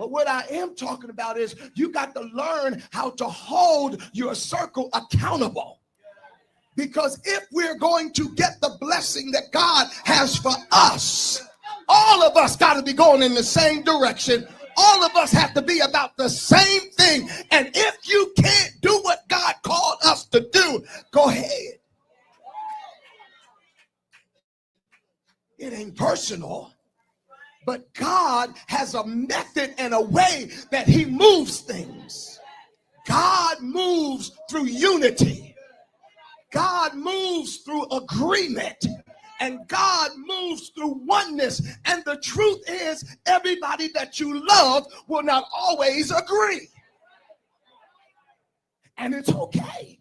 But what I am talking about is you got to learn how to hold your circle accountable. Because if we're going to get the blessing that God has for us, all of us got to be going in the same direction. All of us have to be about the same thing. And if you can't do what God called us to do, go ahead. It ain't personal, but God has a method and a way that he moves things. God moves through unity. God moves through agreement. And God moves through oneness. And the truth is, everybody that you love will not always agree. And it's okay.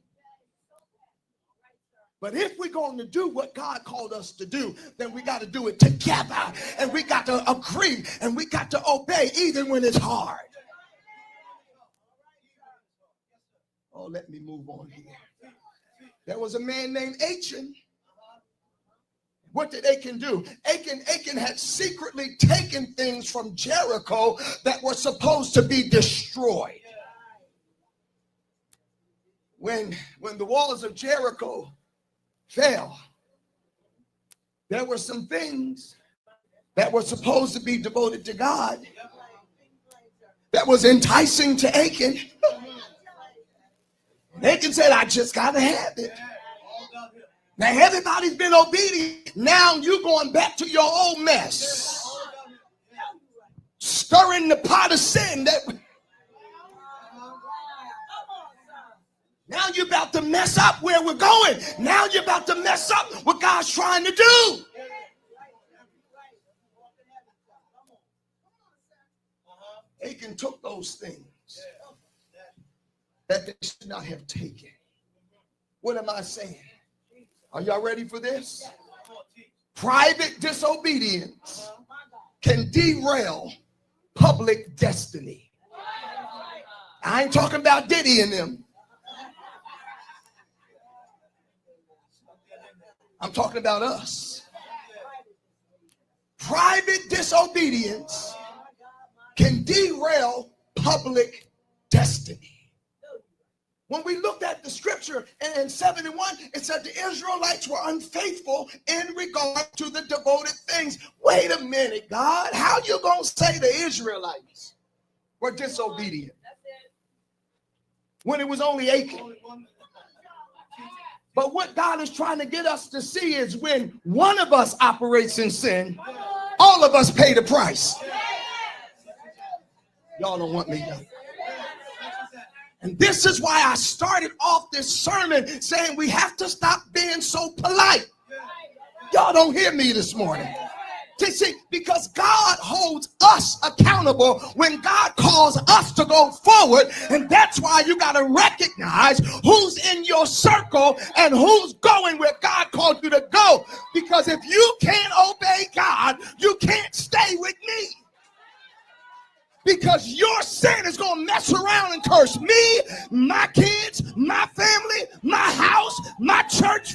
But if we're going to do what God called us to do, then we got to do it together. And we got to agree. And we got to obey even when it's hard. Oh, let me move on here. There was a man named Achan. What did Achan do? Achan had secretly taken things from Jericho that were supposed to be destroyed. When the walls of Jericho fell, there were some things that were supposed to be devoted to God that was enticing to Achan. Achan said, I just got to have it. Now everybody's been obedient. Now you're going back to your old mess. Stirring the pot of sin. Now you're about to mess up where we're going. Now you're about to mess up what God's trying to do. Achan took those things that they should not have taken. What am I saying? Are y'all ready for this? Private disobedience can derail public destiny. I ain't talking about Diddy and them. I'm talking about us. Private disobedience can derail public destiny. When we looked at the scripture in 71, it said the Israelites were unfaithful in regard to the devoted things. Wait a minute, God. How you going to say the Israelites were disobedient when it was only Achan? But what God is trying to get us to see is when one of us operates in sin, all of us pay the price. Y'all don't want me done. And this is why I started off this sermon saying we have to stop being so polite. Y'all don't hear me this morning. See, because God holds us accountable when God calls us to go forward. And that's why you got to recognize who's in your circle and who's going where God called you to go. Because if you can't obey God, you can't stay with me. Because your sin is going to mess around and curse me, my kids, my family, my house, my church.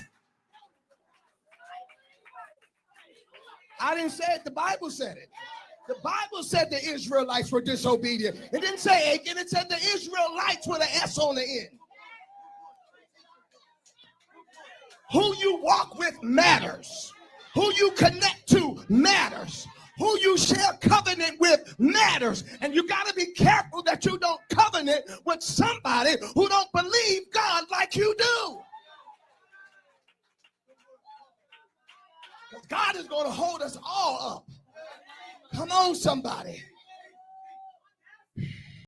I didn't say it. The Bible said it. The Bible said the Israelites were disobedient. It didn't say Achan. It said the Israelites with an S on the end. Who you walk with matters. Who you connect to matters. Who you share covenant with matters. And you got to be careful that you don't covenant with somebody who don't believe God like you do. God is going to hold us all up. Come on, somebody.